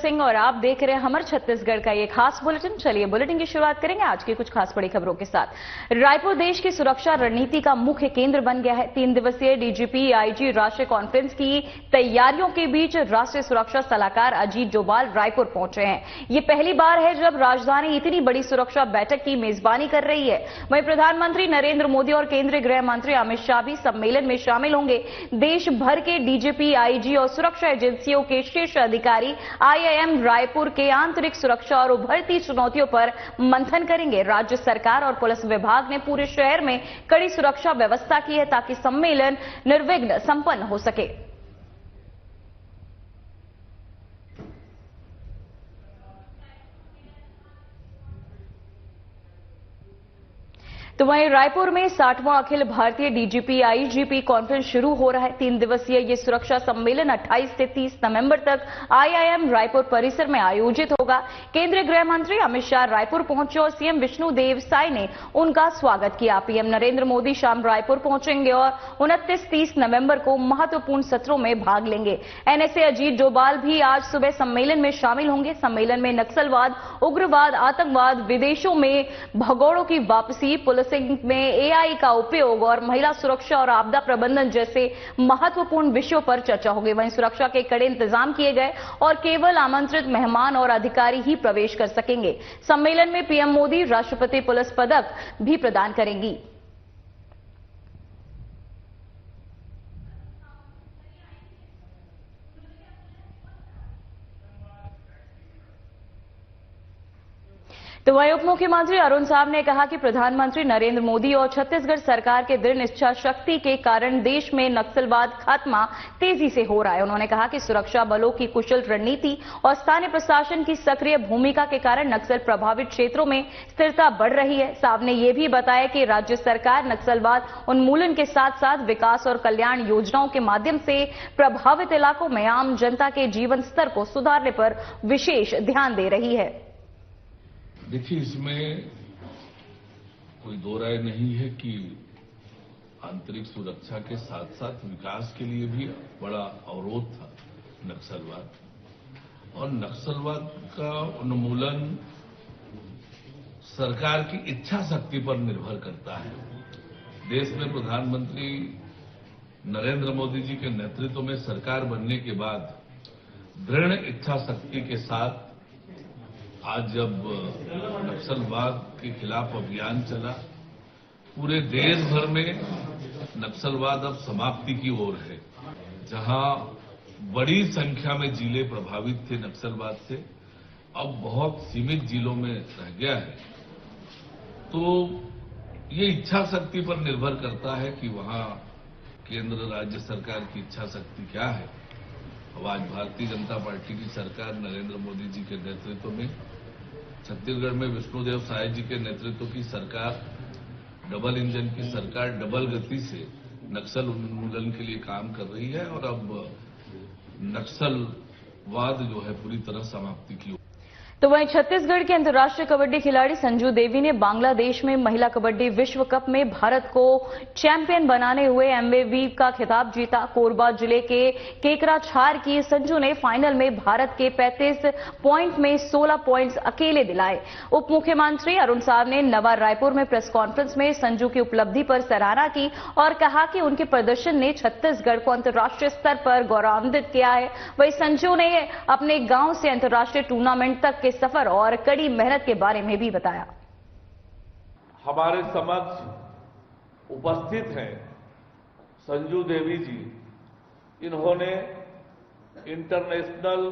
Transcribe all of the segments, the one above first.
सिंह और आप देख रहे हैं हमर छत्तीसगढ़ का ये खास बुलेटिन। चलिए बुलेटिन की शुरुआत करेंगे आज की कुछ खास बड़ी खबरों के साथ। रायपुर देश की सुरक्षा रणनीति का मुख्य केंद्र बन गया है। 3 दिवसीय डीजीपी आईजी राष्ट्रीय कॉन्फ्रेंस की तैयारियों के बीच राष्ट्रीय सुरक्षा सलाहकार अजीत डोभाल रायपुर पहुंचे हैं। ये पहली बार है जब राजधानी इतनी बड़ी सुरक्षा बैठक की मेजबानी कर रही है। वहीं प्रधानमंत्री नरेंद्र मोदी और केंद्रीय गृह मंत्री अमित शाह भी सम्मेलन में शामिल होंगे। देश भर के डीजीपी, आईजी और सुरक्षा एजेंसियों के शीर्ष अधिकारी आईआईएम रायपुर के आंतरिक सुरक्षा और उभरती चुनौतियों पर मंथन करेंगे। राज्य सरकार और पुलिस विभाग ने पूरे शहर में कड़ी सुरक्षा व्यवस्था की है ताकि सम्मेलन निर्विघ्न संपन्न हो सके। तो वहीं रायपुर में 60वां Akhil Bharatiya DGP IGP conference शुरू हो रहा है। 3 दिवसीय ये सुरक्षा सम्मेलन 28 से 30 नवंबर तक आईआईएम रायपुर परिसर में आयोजित होगा। केंद्रीय गृह मंत्री अमित शाह रायपुर पहुंचे और सीएम विष्णुदेव साय ने उनका स्वागत किया। पीएम नरेंद्र मोदी शाम रायपुर पहुंचेंगे और 29-30 नवंबर को महत्वपूर्ण सत्रों में भाग लेंगे। एनएसए अजीत डोभाल भी आज सुबह सम्मेलन में शामिल होंगे। सम्मेलन में नक्सलवाद, उग्रवाद, आतंकवाद, विदेशों में भगोड़ों की वापसी, पुलिस में एआई का उपयोग और महिला सुरक्षा और आपदा प्रबंधन जैसे महत्वपूर्ण विषयों पर चर्चा होगी। वहीं सुरक्षा के कड़े इंतजाम किए गए और केवल आमंत्रित मेहमान और अधिकारी ही प्रवेश कर सकेंगे। सम्मेलन में पीएम मोदी राष्ट्रपति पुलिस पदक भी प्रदान करेंगी। तो वहीं उप मुख्यमंत्री अरुण साहब ने कहा कि प्रधानमंत्री नरेंद्र मोदी और छत्तीसगढ़ सरकार के दृढ़ इच्छा शक्ति के कारण देश में नक्सलवाद खात्मा तेजी से हो रहा है। उन्होंने कहा कि सुरक्षा बलों की कुशल रणनीति और स्थानीय प्रशासन की सक्रिय भूमिका के कारण नक्सल प्रभावित क्षेत्रों में स्थिरता बढ़ रही है। साहब ने यह भी बताया कि राज्य सरकार नक्सलवाद उन्मूलन के साथ साथ विकास और कल्याण योजनाओं के माध्यम से प्रभावित इलाकों में आम जनता के जीवन स्तर को सुधारने पर विशेष ध्यान दे रही है। देखिए, इसमें कोई दो राय नहीं है कि आंतरिक सुरक्षा के साथ साथ विकास के लिए भी बड़ा अवरोध था नक्सलवाद। और नक्सलवाद का उन्मूलन सरकार की इच्छा शक्ति पर निर्भर करता है। देश में प्रधानमंत्री नरेंद्र मोदी जी के नेतृत्व में सरकार बनने के बाद दृढ़ इच्छा शक्ति के साथ आज जब नक्सलवाद के खिलाफ अभियान चला, पूरे देश भर में नक्सलवाद अब समाप्ति की ओर है। जहां बड़ी संख्या में जिले प्रभावित थे नक्सलवाद से, अब बहुत सीमित जिलों में रह गया है। तो ये इच्छा शक्ति पर निर्भर करता है कि वहां केंद्र राज्य सरकार की इच्छा शक्ति क्या है। अब आज भारतीय जनता पार्टी की सरकार नरेंद्र मोदी जी के नेतृत्व में, छत्तीसगढ़ में विष्णुदेव साय जी के नेतृत्व की सरकार, डबल इंजन की सरकार डबल गति से नक्सल उन्मूलन के लिए काम कर रही है और अब नक्सलवाद जो है पूरी तरह समाप्ति की। तो वहीं छत्तीसगढ़ के अंतर्राष्ट्रीय कबड्डी खिलाड़ी संजू देवी ने बांग्लादेश में महिला कबड्डी विश्व कप में भारत को चैंपियन बनाने हुए एमवीपी का खिताब जीता। कोरबा जिले के केकराछार की संजू ने फाइनल में भारत के 35 पॉइंट में 16 पॉइंट्स अकेले दिलाए। उप मुख्यमंत्री अरुण साहब ने नवा रायपुर में प्रेस कॉन्फ्रेंस में संजू की उपलब्धि पर सराहना की और कहा कि उनके प्रदर्शन ने छत्तीसगढ़ को अंतर्राष्ट्रीय स्तर पर गौरवान्वित किया है। वहीं संजू ने अपने गांव से अंतर्राष्ट्रीय टूर्नामेंट तक सफर और कड़ी मेहनत के बारे में भी बताया। हमारे समक्ष उपस्थित हैं संजू देवी जी। इन्होंने इंटरनेशनल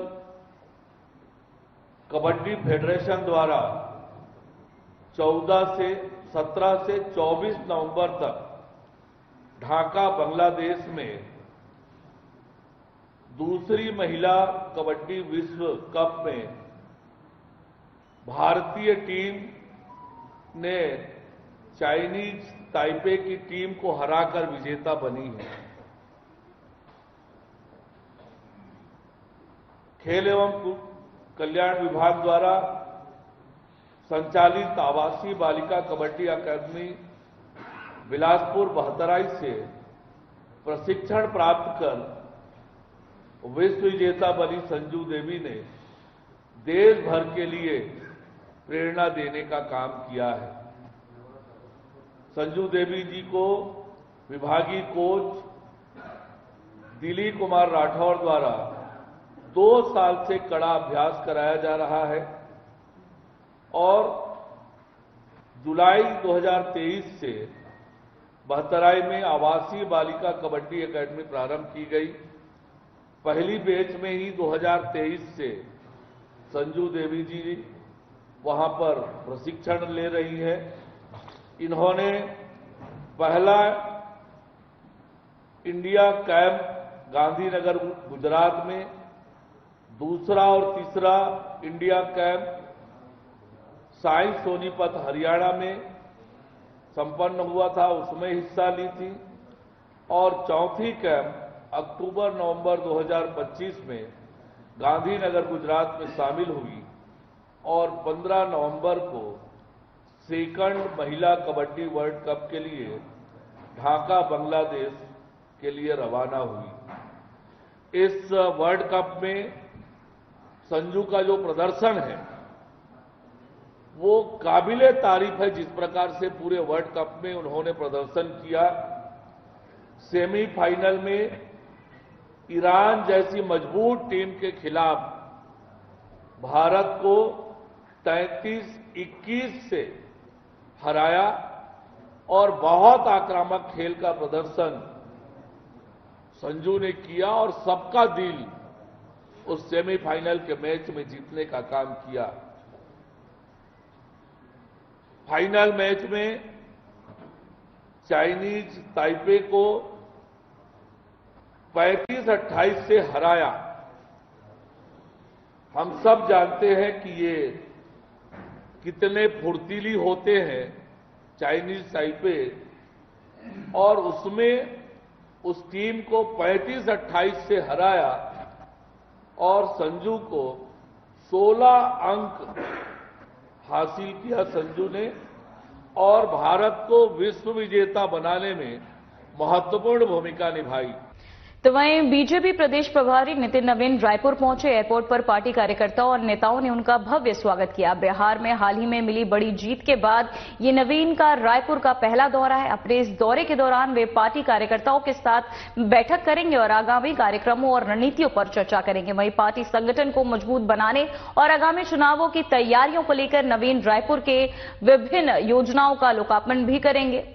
कबड्डी फेडरेशन द्वारा 17 से 24 नवंबर तक ढाका बांग्लादेश में दूसरी महिला कबड्डी विश्व कप में भारतीय टीम ने चाइनीज ताइपे की टीम को हराकर विजेता बनी है। खेल एवं कल्याण विभाग द्वारा संचालित आवासीय बालिका कबड्डी अकादमी बिलासपुर बहतराई से प्रशिक्षण प्राप्त कर विश्व विजेता बनी संजू देवी ने देश भर के लिए प्रेरणा देने का काम किया है। संजू देवी जी को विभागीय कोच दिलीप कुमार राठौर द्वारा 2 साल से कड़ा अभ्यास कराया जा रहा है और जुलाई 2023 से बहतराई में आवासीय बालिका कबड्डी एकेडमी प्रारंभ की गई। पहली बैच में ही 2023 से संजू देवी जी वहां पर प्रशिक्षण ले रही है। इन्होंने पहला इंडिया कैंप गांधीनगर गुजरात में, दूसरा और तीसरा इंडिया कैंप साई सोनीपत हरियाणा में संपन्न हुआ था, उसमें हिस्सा ली थी और चौथी कैंप अक्टूबर-नवंबर 2025 में गांधीनगर गुजरात में शामिल हुई और 15 नवंबर को सेकंड महिला कबड्डी वर्ल्ड कप के लिए ढाका बांग्लादेश के लिए रवाना हुई। इस वर्ल्ड कप में संजू का जो प्रदर्शन है वो काबिले तारीफ है। जिस प्रकार से पूरे वर्ल्ड कप में उन्होंने प्रदर्शन किया, सेमीफाइनल में ईरान जैसी मजबूत टीम के खिलाफ भारत को 33-21 से हराया और बहुत आक्रामक खेल का प्रदर्शन संजू ने किया और सबका दिल उस सेमीफाइनल के मैच में जीतने का काम किया। फाइनल मैच में चाइनीज ताइपे को 35-28 से हराया। हम सब जानते हैं कि ये कितने फुर्तीली होते हैं चाइनीज ताइपे, और उसमें उस टीम को 35-28 से हराया और संजू को 16 अंक हासिल किया संजू ने और भारत को विश्व विजेता बनाने में महत्वपूर्ण भूमिका निभाई। तो वहीं बीजेपी प्रदेश प्रभारी नितिन नवीन रायपुर पहुंचे। एयरपोर्ट पर पार्टी कार्यकर्ताओं और नेताओं ने उनका भव्य स्वागत किया। बिहार में हाल ही में मिली बड़ी जीत के बाद ये नवीन का रायपुर का पहला दौरा है। अपने इस दौरे के दौरान वे पार्टी कार्यकर्ताओं के साथ बैठक करेंगे और आगामी कार्यक्रमों और रणनीतियों पर चर्चा करेंगे। वहीं पार्टी संगठन को मजबूत बनाने और आगामी चुनावों की तैयारियों को लेकर नवीन रायपुर के विभिन्न योजनाओं का लोकार्पण भी करेंगे।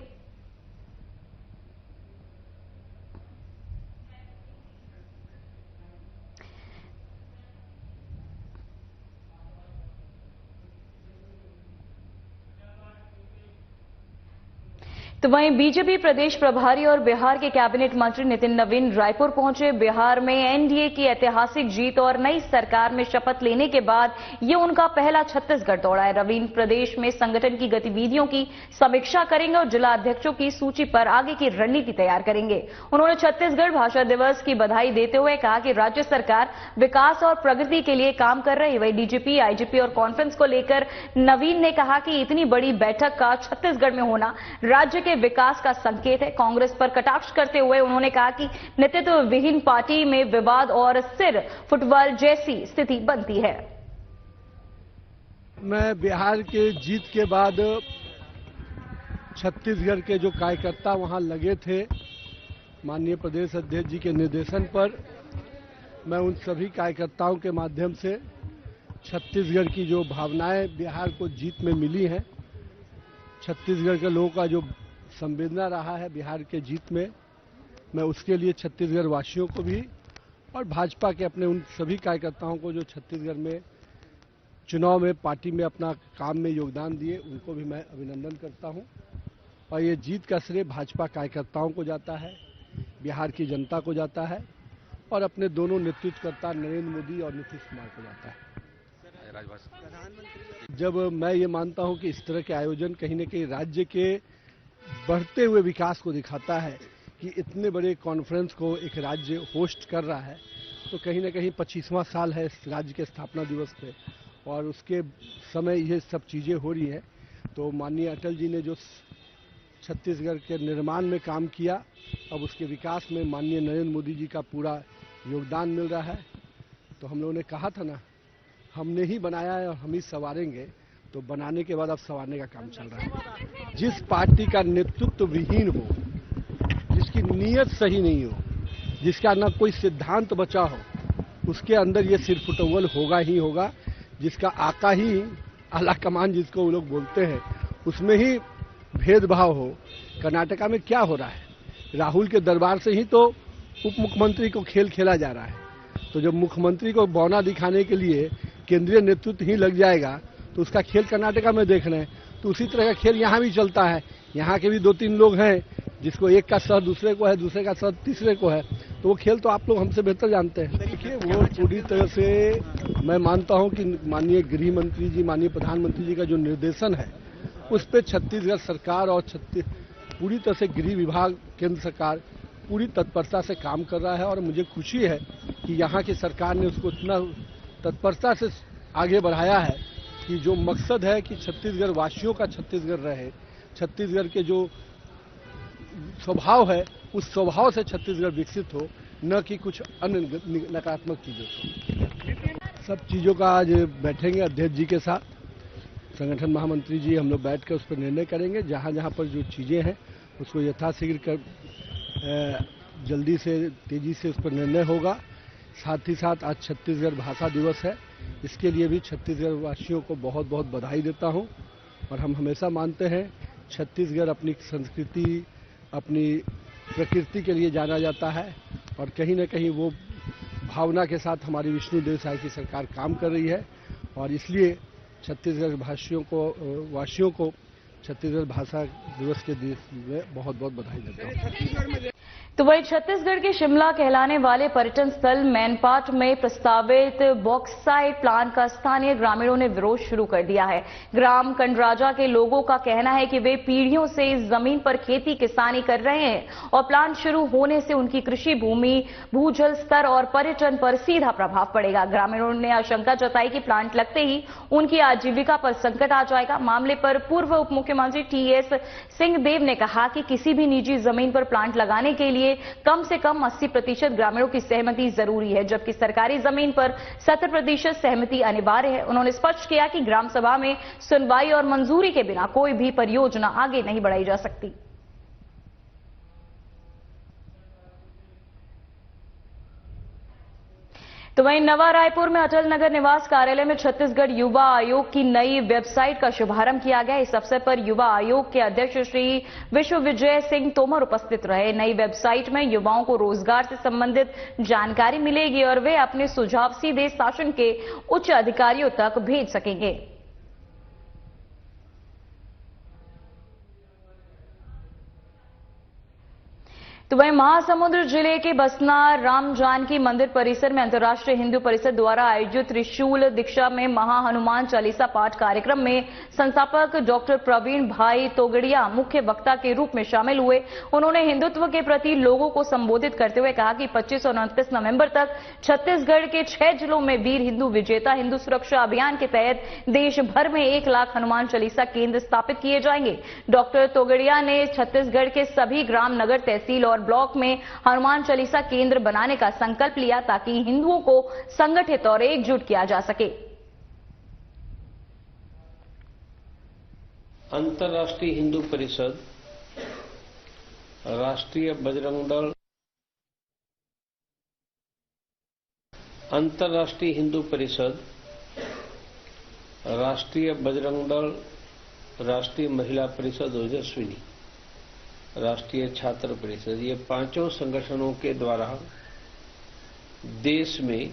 तो वहीं बीजेपी प्रदेश प्रभारी और बिहार के कैबिनेट मंत्री नितिन नवीन रायपुर पहुंचे। बिहार में एनडीए की ऐतिहासिक जीत और नई सरकार में शपथ लेने के बाद ये उनका पहला छत्तीसगढ़ दौरा है। नवीन प्रदेश में संगठन की गतिविधियों की समीक्षा करेंगे और जिला अध्यक्षों की सूची पर आगे की रणनीति तैयार करेंगे। उन्होंने छत्तीसगढ़ भाषा दिवस की बधाई देते हुए कहा कि राज्य सरकार विकास और प्रगति के लिए काम कर रही है। वहीं डीजीपी, आईजीपी और कॉन्फ्रेंस को लेकर नवीन ने कहा कि इतनी बड़ी बैठक का छत्तीसगढ़ में होना राज्य के विकास का संकेत है। कांग्रेस पर कटाक्ष करते हुए उन्होंने कहा कि नेतृत्व विहीन पार्टी में विवाद और सिर फुटबॉल जैसी स्थिति बनती है। मैं बिहार के जीत के बाद छत्तीसगढ़ के जो कार्यकर्ता वहां लगे थे, माननीय प्रदेश अध्यक्ष जी के निर्देशन पर मैं उन सभी कार्यकर्ताओं के माध्यम से छत्तीसगढ़ की जो भावनाएं बिहार को जीत में मिली हैं, छत्तीसगढ़ के लोगों का जो संवेदना रहा है बिहार के जीत में, मैं उसके लिए छत्तीसगढ़ वासियों को भी और भाजपा के अपने उन सभी कार्यकर्ताओं को जो छत्तीसगढ़ में चुनाव में पार्टी में अपना काम में योगदान दिए, उनको भी मैं अभिनंदन करता हूं। और ये जीत का श्रेय भाजपा कार्यकर्ताओं को जाता है, बिहार की जनता को जाता है और अपने दोनों नेतृत्वकर्ता नरेंद्र मोदी और नीतीश कुमार को जाता है। जब मैं ये मानता हूं कि इस तरह के आयोजन कहीं न कहीं राज्य के बढ़ते हुए विकास को दिखाता है कि इतने बड़े कॉन्फ्रेंस को एक राज्य होस्ट कर रहा है, तो कहीं न कहीं 25वां साल है इस राज्य के स्थापना दिवस पे और उसके समय ये सब चीज़ें हो रही हैं। तो माननीय अटल जी ने जो छत्तीसगढ़ के निर्माण में काम किया, अब उसके विकास में माननीय नरेंद्र मोदी जी का पूरा योगदान मिल रहा है। तो हम लोगों ने कहा था ना हमने ही बनाया है और हम ही संवारेंगे, तो बनाने के बाद अब संवारने का काम चल रहा है। जिस पार्टी का नेतृत्व विहीन हो, जिसकी नीयत सही नहीं हो, जिसका न कोई सिद्धांत बचा हो, उसके अंदर ये सिरफुटौल होगा ही होगा। जिसका आका ही आला कमान जिसको वो लोग बोलते हैं, उसमें ही भेदभाव हो। कर्नाटका में क्या हो रहा है? राहुल के दरबार से ही तो उप मुख्यमंत्री को खेल खेला जा रहा है। तो जब मुख्यमंत्री को बौना दिखाने के लिए केंद्रीय नेतृत्व ही लग जाएगा, तो उसका खेल कर्नाटका में देख रहे हैं, तो उसी तरह का खेल यहाँ भी चलता है। यहाँ के भी 2-3 लोग हैं, जिसको एक का सर दूसरे को है, दूसरे का सर तीसरे को है, तो वो खेल तो आप लोग हमसे बेहतर जानते हैं। देखिए, वो पूरी तरह से मैं मानता हूं कि माननीय गृह मंत्री जी, माननीय प्रधानमंत्री जी का जो निर्देशन है, उस पर छत्तीसगढ़ सरकार और पूरी तरह से गृह विभाग, केंद्र सरकार पूरी तत्परता से काम कर रहा है। और मुझे खुशी है कि यहाँ की सरकार ने उसको इतना तत्परता से आगे बढ़ाया है कि जो मकसद है कि छत्तीसगढ़ वासियों का छत्तीसगढ़ रहे, छत्तीसगढ़ के जो स्वभाव है, उस स्वभाव से छत्तीसगढ़ विकसित हो, न कि कुछ अन्य नकारात्मक चीजों से। सब चीजों का आज बैठेंगे अध्यक्ष जी के साथ, संगठन महामंत्री जी, हम लोग बैठकर उस पर निर्णय करेंगे। जहां जहां पर जो चीजें हैं उसको यथाशीघ्र जल्दी से तेजी से उस पर निर्णय होगा। साथ ही साथ आज छत्तीसगढ़ भाषा दिवस है, इसके लिए भी छत्तीसगढ़ वासियों को बहुत बहुत बधाई देता हूं। और हम हमेशा मानते हैं छत्तीसगढ़ अपनी संस्कृति, अपनी प्रकृति के लिए जाना जाता है, और कहीं न कहीं वो भावना के साथ हमारी विष्णुदेव साय की सरकार काम कर रही है। और इसलिए छत्तीसगढ़ वासियों को छत्तीसगढ़ भाषा दिवस के दिन में बहुत बहुत बधाई देता हूँ। तो वहीं छत्तीसगढ़ के शिमला कहलाने वाले पर्यटन स्थल मैनपाट में प्रस्तावित बॉक्साइट प्लांट का स्थानीय ग्रामीणों ने विरोध शुरू कर दिया है। ग्राम कंडराजा के लोगों का कहना है कि वे पीढ़ियों से इस जमीन पर खेती किसानी कर रहे हैं और प्लांट शुरू होने से उनकी कृषि भूमि, भूजल स्तर और पर्यटन पर सीधा प्रभाव पड़ेगा। ग्रामीणों ने आशंका जताई कि प्लांट लगते ही उनकी आजीविका पर संकट आ जाएगा। मामले पर पूर्व उप मुख्यमंत्री टीएस सिंहदेव ने कहा कि किसी भी निजी जमीन पर प्लांट लगाने के लिए कम से कम 80% ग्रामीणों की सहमति जरूरी है, जबकि सरकारी जमीन पर 70% सहमति अनिवार्य है। उन्होंने स्पष्ट किया कि ग्राम सभा में सुनवाई और मंजूरी के बिना कोई भी परियोजना आगे नहीं बढ़ाई जा सकती। तो वहीं नवा रायपुर में अटल नगर निवास कार्यालय में छत्तीसगढ़ युवा आयोग की नई वेबसाइट का शुभारंभ किया गया। इस अवसर पर युवा आयोग के अध्यक्ष श्री विश्वविजय सिंह तोमर उपस्थित रहे। नई वेबसाइट में युवाओं को रोजगार से संबंधित जानकारी मिलेगी और वे अपने सुझाव सीधे शासन के उच्च अधिकारियों तक भेज सकेंगे। तो वहीं महासमुंद जिले के बसना राम जानकी मंदिर परिसर में अंतर्राष्ट्रीय हिंदू परिषद द्वारा आयोजित त्रिशूल दीक्षा में महा हनुमान चालीसा पाठ कार्यक्रम में संस्थापक डॉक्टर प्रवीण भाई तोगड़िया मुख्य वक्ता के रूप में शामिल हुए। उन्होंने हिंदुत्व के प्रति लोगों को संबोधित करते हुए कहा कि 25 और 29 नवंबर तक छत्तीसगढ़ के 6 जिलों में वीर हिंदू विजेता हिंदू सुरक्षा अभियान के तहत देश भर में 1 लाख हनुमान चालीसा केंद्र स्थापित किए जाएंगे। डॉक्टर तोगड़िया ने छत्तीसगढ़ के सभी ग्राम, नगर, तहसील और ब्लॉक में हनुमान चालीसा केंद्र बनाने का संकल्प लिया ताकि हिंदुओं को संगठित और एकजुट किया जा सके। अंतर्राष्ट्रीय हिंदू परिषद, राष्ट्रीय बजरंग दल, अंतर्राष्ट्रीय हिंदू परिषद, राष्ट्रीय बजरंग दल, राष्ट्रीय महिला परिषद ओजस्विनी, राष्ट्रीय छात्र परिषद, ये 5 संगठनों के द्वारा देश में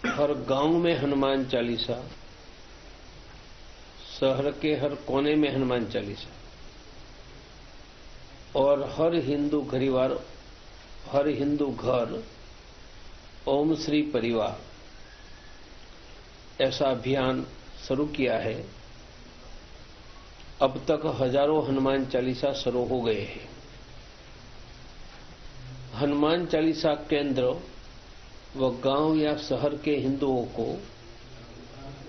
हर गांव में हनुमान चालीसा, शहर के हर कोने में हनुमान चालीसा और हर हिंदू परिवार, हर हिंदू घर ओम श्री परिवार, ऐसा अभियान शुरू किया है। अब तक हजारों हनुमान चालीसा शुरू हो गए हैं। हनुमान चालीसा केंद्र व गांव या शहर के हिंदुओं को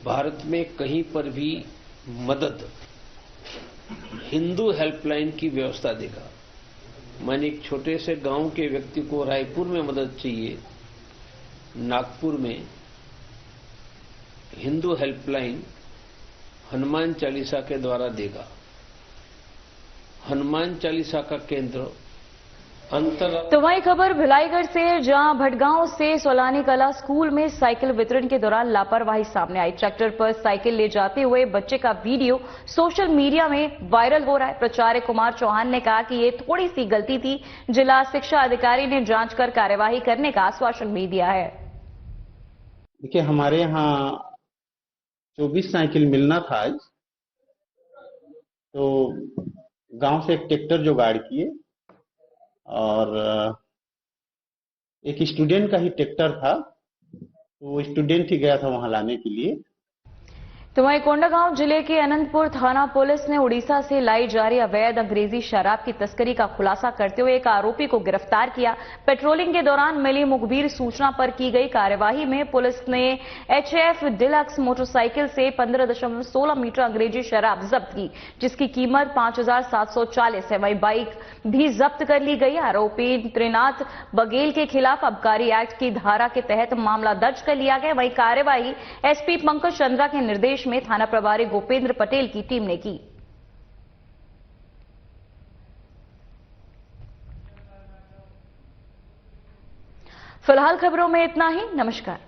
भारत में कहीं पर भी मदद हिंदू हेल्पलाइन की व्यवस्था देगा। माने एक छोटे से गांव के व्यक्ति को रायपुर में मदद चाहिए, नागपुर में हिंदू हेल्पलाइन हनुमान चालीसा के द्वारा देगा। हनुमान चालीसा का केंद्र तो वही खबर भिलाईगढ़ से, जहां भटगांव से सोलानी कला स्कूल में साइकिल वितरण के दौरान लापरवाही सामने आई। ट्रैक्टर पर साइकिल ले जाते हुए बच्चे का वीडियो सोशल मीडिया में वायरल हो रहा है। प्राचार्य कुमार चौहान ने कहा कि ये थोड़ी सी गलती थी। जिला शिक्षा अधिकारी ने जांच कर कार्यवाही करने का आश्वासन भी दिया है। देखिए, हमारे यहाँ 24 साइकिल मिलना था आज, तो गांव से एक ट्रैक्टर जुगाड़ किए और एक स्टूडेंट का ही ट्रैक्टर था, तो वो स्टूडेंट ही गया था वहां लाने के लिए। तो वहीं कोंडागांव जिले के अनंतपुर थाना पुलिस ने उड़ीसा से लाई जा रही अवैध अंग्रेजी शराब की तस्करी का खुलासा करते हुए एक आरोपी को गिरफ्तार किया। पेट्रोलिंग के दौरान मिली मुखबिर सूचना पर की गई कार्यवाही में पुलिस ने HF डिलक्स मोटरसाइकिल से 15.16 मीटर अंग्रेजी शराब जब्त की, जिसकी कीमत 5,740 है। वहीं बाइक भी जब्त कर ली गई। आरोपी त्रिनाथ बघेल के खिलाफ आबकारी एक्ट की धारा के तहत मामला दर्ज कर लिया गया। वहीं कार्यवाही SP पंकज चंद्रा के निर्देश में थाना प्रभारी गोपेंद्र पटेल की टीम ने की। फिलहाल खबरों में इतना ही। नमस्कार।